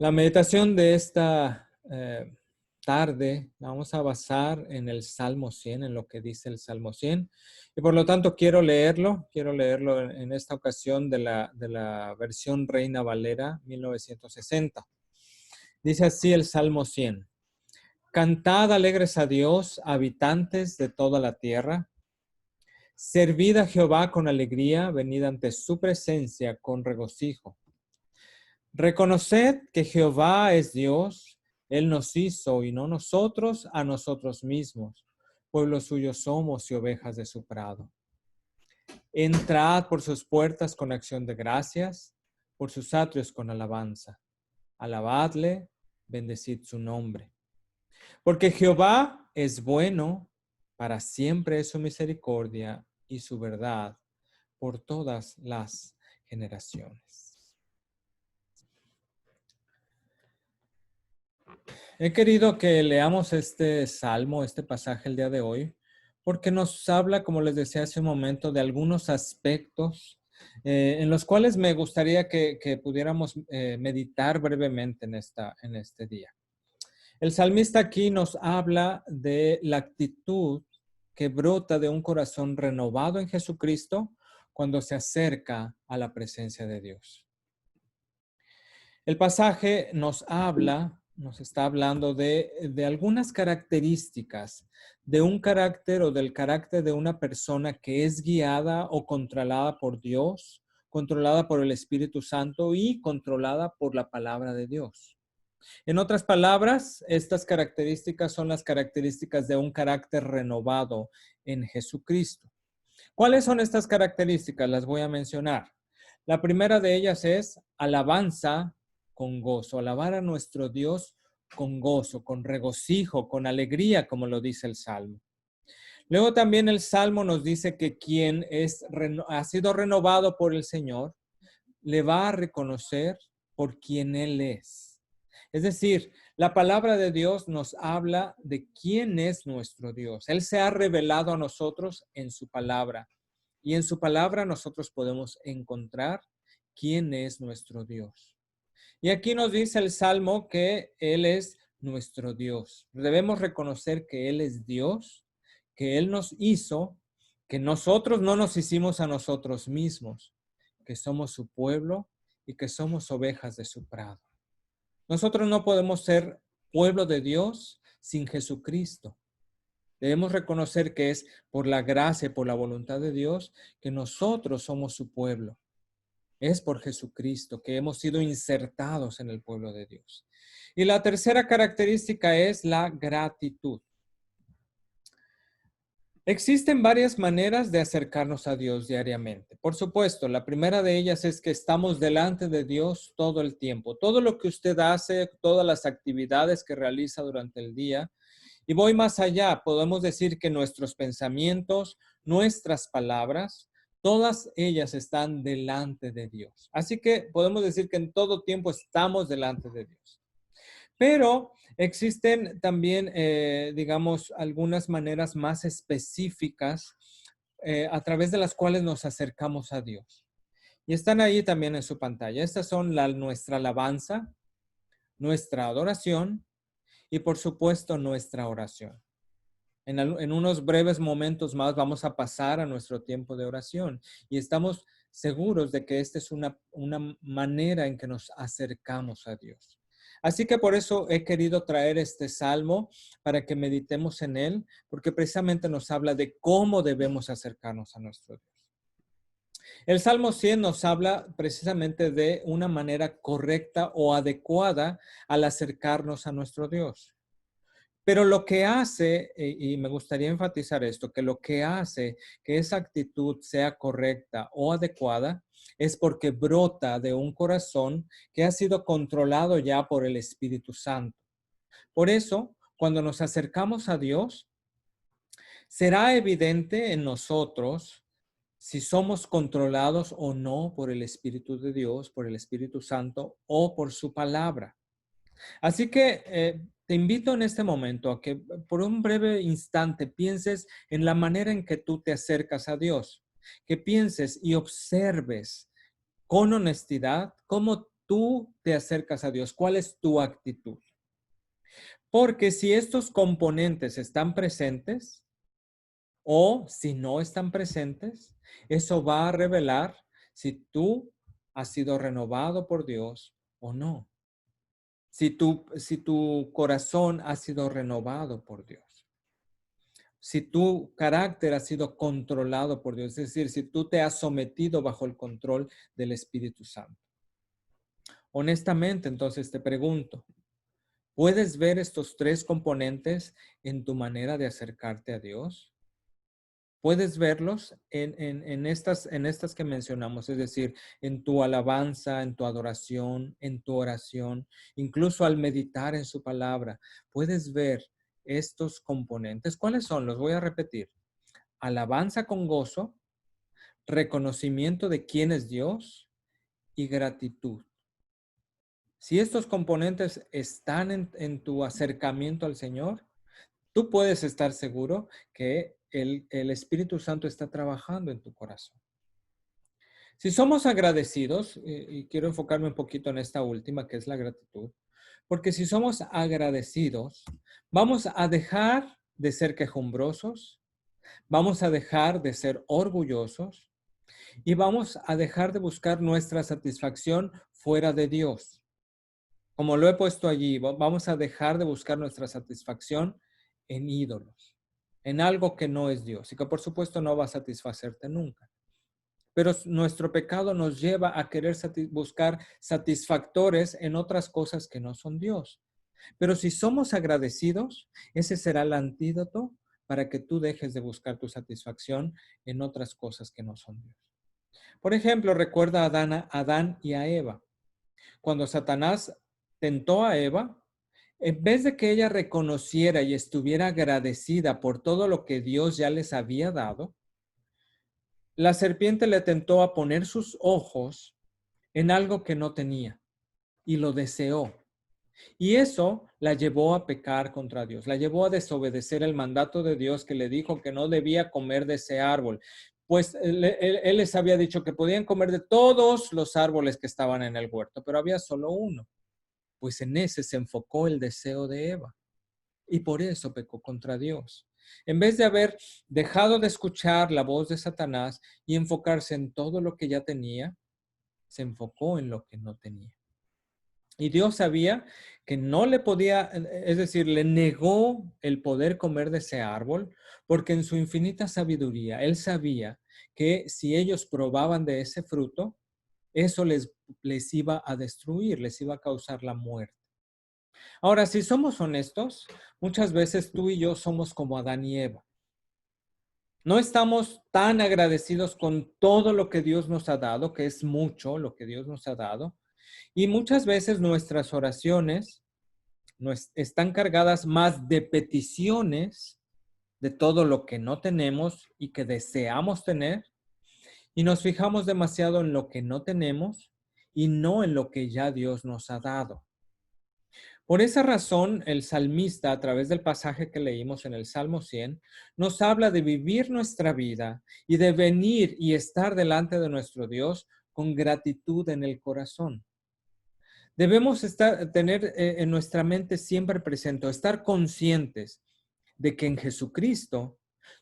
La meditación de esta tarde la vamos a basar en el Salmo 100, en lo que dice el Salmo 100. Y por lo tanto quiero leerlo en esta ocasión de la versión Reina Valera 1960. Dice así el Salmo 100. Cantad alegres a Dios, habitantes de toda la tierra. Servid a Jehová con alegría, venid ante su presencia con regocijo. Reconoced que Jehová es Dios, Él nos hizo y no nosotros a nosotros mismos. Pueblo suyo somos y ovejas de su prado. Entrad por sus puertas con acción de gracias, por sus atrios con alabanza. Alabadle, bendecid su nombre. Porque Jehová es bueno, para siempre es su misericordia y su verdad por todas las generaciones. He querido que leamos este salmo, este pasaje el día de hoy, porque nos habla, como les decía hace un momento, de algunos aspectos en los cuales me gustaría que pudiéramos meditar brevemente en este día. El salmista aquí nos habla de la actitud que brota de un corazón renovado en Jesucristo cuando se acerca a la presencia de Dios. El pasaje nos está hablando de algunas características de un carácter o del carácter de una persona que es guiada o controlada por Dios, controlada por el Espíritu Santo y controlada por la palabra de Dios. En otras palabras, estas características son las características de un carácter renovado en Jesucristo. ¿Cuáles son estas características? Las voy a mencionar. La primera de ellas es alabanza con gozo, alabar a nuestro Dios con gozo, con regocijo, con alegría, como lo dice el Salmo. Luego también el Salmo nos dice que quien ha sido renovado por el Señor, le va a reconocer por quien Él es. Es decir, la palabra de Dios nos habla de quién es nuestro Dios. Él se ha revelado a nosotros en su palabra. Y en su palabra nosotros podemos encontrar quién es nuestro Dios. Y aquí nos dice el Salmo que Él es nuestro Dios. Debemos reconocer que Él es Dios, que Él nos hizo, que nosotros no nos hicimos a nosotros mismos, que somos su pueblo y que somos ovejas de su prado. Nosotros no podemos ser pueblo de Dios sin Jesucristo. Debemos reconocer que es por la gracia y por la voluntad de Dios que nosotros somos su pueblo. Es por Jesucristo que hemos sido insertados en el pueblo de Dios. Y la tercera característica es la gratitud. Existen varias maneras de acercarnos a Dios diariamente. Por supuesto, la primera de ellas es que estamos delante de Dios todo el tiempo. Todo lo que usted hace, todas las actividades que realiza durante el día. Y voy más allá, podemos decir que nuestros pensamientos, nuestras palabras, todas ellas están delante de Dios. Así que podemos decir que en todo tiempo estamos delante de Dios. Pero existen también, digamos, algunas maneras más específicas a través de las cuales nos acercamos a Dios. Y están ahí también en su pantalla. Estas son nuestra alabanza, nuestra adoración y, por supuesto, nuestra oración. En unos breves momentos más vamos a pasar a nuestro tiempo de oración y estamos seguros de que esta es una manera en que nos acercamos a Dios. Así que por eso he querido traer este salmo para que meditemos en él, porque precisamente nos habla de cómo debemos acercarnos a nuestro Dios. El Salmo 100 nos habla precisamente de una manera correcta o adecuada al acercarnos a nuestro Dios. Pero lo que hace, y me gustaría enfatizar esto, que lo que hace que esa actitud sea correcta o adecuada es porque brota de un corazón que ha sido controlado ya por el Espíritu Santo. Por eso, cuando nos acercamos a Dios, será evidente en nosotros si somos controlados o no por el Espíritu de Dios, por el Espíritu Santo o por su palabra. Así que te invito en este momento a que por un breve instante pienses en la manera en que tú te acercas a Dios, que pienses y observes con honestidad cómo tú te acercas a Dios? ¿Cuál es tu actitud? Porque si estos componentes están presentes o si no están presentes, eso va a revelar si tú has sido renovado por Dios o no. Si tu corazón ha sido renovado por Dios. Si tu carácter ha sido controlado por Dios, es decir, si tú te has sometido bajo el control del Espíritu Santo. Honestamente, entonces te pregunto, ¿puedes ver estos tres componentes en tu manera de acercarte a Dios? ¿Puedes verlos en estas que mencionamos? Es decir, en tu alabanza, en tu adoración, en tu oración, incluso al meditar en su palabra. ¿Puedes ver estos componentes? ¿Cuáles son? Los voy a repetir. Alabanza con gozo, reconocimiento de quién es Dios y gratitud. Si estos componentes están en tu acercamiento al Señor, tú puedes estar seguro que el Espíritu Santo está trabajando en tu corazón. Si somos agradecidos, y quiero enfocarme un poquito en esta última, que es la gratitud, porque si somos agradecidos, vamos a dejar de ser quejumbrosos, vamos a dejar de ser orgullosos y vamos a dejar de buscar nuestra satisfacción fuera de Dios. Como lo he puesto allí, vamos a dejar de buscar nuestra satisfacción en ídolos, en algo que no es Dios y que por supuesto no va a satisfacerte nunca. Pero nuestro pecado nos lleva a querer buscar satisfactores en otras cosas que no son Dios. Pero si somos agradecidos, ese será el antídoto para que tú dejes de buscar tu satisfacción en otras cosas que no son Dios. Por ejemplo, recuerda a Adán y a Eva. Cuando Satanás tentó a Eva, en vez de que ella reconociera y estuviera agradecida por todo lo que Dios ya les había dado, la serpiente le tentó a poner sus ojos en algo que no tenía y lo deseó. Y eso la llevó a pecar contra Dios, la llevó a desobedecer el mandato de Dios que le dijo que no debía comer de ese árbol. Pues él les había dicho que podían comer de todos los árboles que estaban en el huerto, pero había solo uno. Pues en ese se enfocó el deseo de Eva y por eso pecó contra Dios. En vez de haber dejado de escuchar la voz de Satanás y enfocarse en todo lo que ya tenía, se enfocó en lo que no tenía. Y Dios sabía que no le podía, es decir, le negó el poder comer de ese árbol, porque en su infinita sabiduría, Él sabía que si ellos probaban de ese fruto, eso les iba a destruir, les iba a causar la muerte. Ahora, si somos honestos, muchas veces tú y yo somos como Adán y Eva. No estamos tan agradecidos con todo lo que Dios nos ha dado, que es mucho lo que Dios nos ha dado. Y muchas veces nuestras oraciones están cargadas más de peticiones de todo lo que no tenemos y que deseamos tener. Y nos fijamos demasiado en lo que no tenemos y no en lo que ya Dios nos ha dado. Por esa razón, el salmista, a través del pasaje que leímos en el Salmo 100, nos habla de vivir nuestra vida y de venir y estar delante de nuestro Dios con gratitud en el corazón. Debemos tener en nuestra mente siempre presente, estar conscientes de que en Jesucristo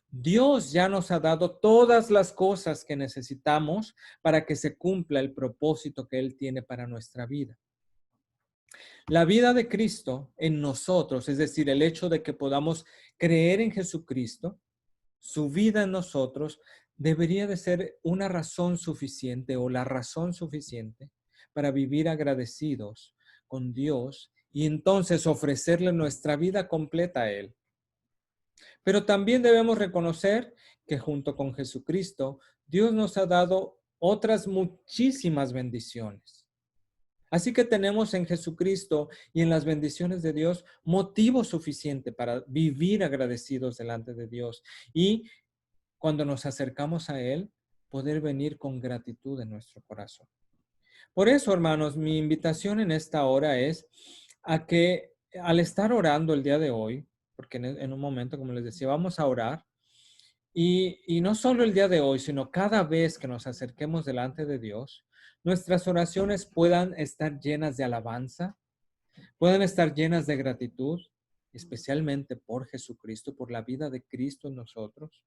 Dios ya nos ha dado todas las cosas que necesitamos para que se cumpla el propósito que Él tiene para nuestra vida. La vida de Cristo en nosotros, es decir, el hecho de que podamos creer en Jesucristo, su vida en nosotros, debería de ser una razón suficiente o la razón suficiente para vivir agradecidos con Dios y entonces ofrecerle nuestra vida completa a Él. Pero también debemos reconocer que junto con Jesucristo, Dios nos ha dado otras muchísimas bendiciones. Así que tenemos en Jesucristo y en las bendiciones de Dios motivo suficiente para vivir agradecidos delante de Dios y cuando nos acercamos a Él, poder venir con gratitud en nuestro corazón. Por eso, hermanos, mi invitación en esta hora es a que al estar orando el día de hoy, porque en un momento, como les decía, vamos a orar, y no solo el día de hoy, sino cada vez que nos acerquemos delante de Dios, nuestras oraciones puedan estar llenas de alabanza, puedan estar llenas de gratitud, especialmente por Jesucristo, por la vida de Cristo en nosotros,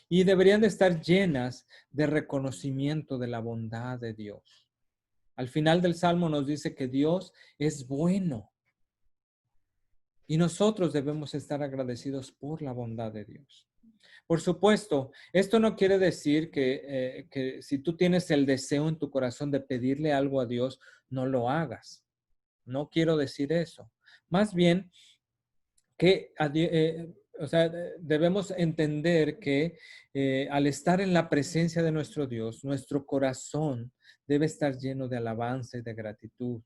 y deberían de estar llenas de reconocimiento de la bondad de Dios. Al final del Salmo nos dice que Dios es bueno y nosotros debemos estar agradecidos por la bondad de Dios. Por supuesto, esto no quiere decir que si tú tienes el deseo en tu corazón de pedirle algo a Dios, no lo hagas. No quiero decir eso. Más bien que, o sea, debemos entender que al estar en la presencia de nuestro Dios, nuestro corazón debe estar lleno de alabanza y de gratitud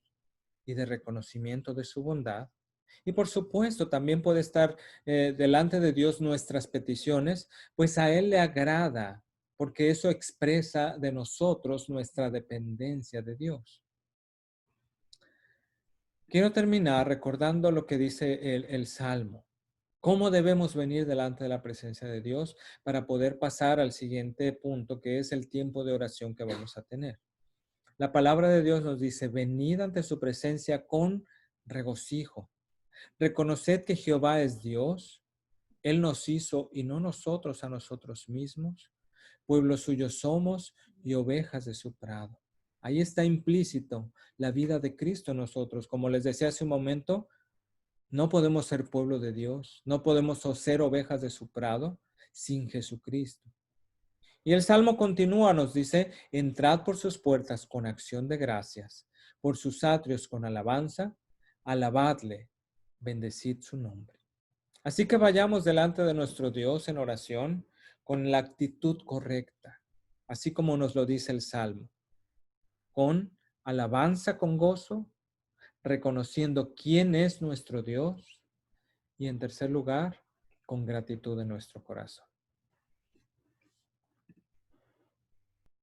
y de reconocimiento de su bondad. Y por supuesto, también puede estar delante de Dios nuestras peticiones, pues a Él le agrada, porque eso expresa de nosotros nuestra dependencia de Dios. Quiero terminar recordando lo que dice el Salmo. ¿Cómo debemos venir delante de la presencia de Dios para poder pasar al siguiente punto, que es el tiempo de oración que vamos a tener? La palabra de Dios nos dice, venid ante su presencia con regocijo. Reconoced que Jehová es Dios. Él nos hizo y no nosotros a nosotros mismos. Pueblo suyo somos y ovejas de su prado. Ahí está implícito la vida de Cristo en nosotros. Como les decía hace un momento, no podemos ser pueblo de Dios, no podemos ser ovejas de su prado sin Jesucristo. Y el Salmo continúa, nos dice, entrad por sus puertas con acción de gracias, por sus atrios con alabanza, alabadle, bendecid su nombre. Así que vayamos delante de nuestro Dios en oración con la actitud correcta, así como nos lo dice el Salmo, con alabanza, con gozo, reconociendo quién es nuestro Dios y en tercer lugar, con gratitud en nuestro corazón.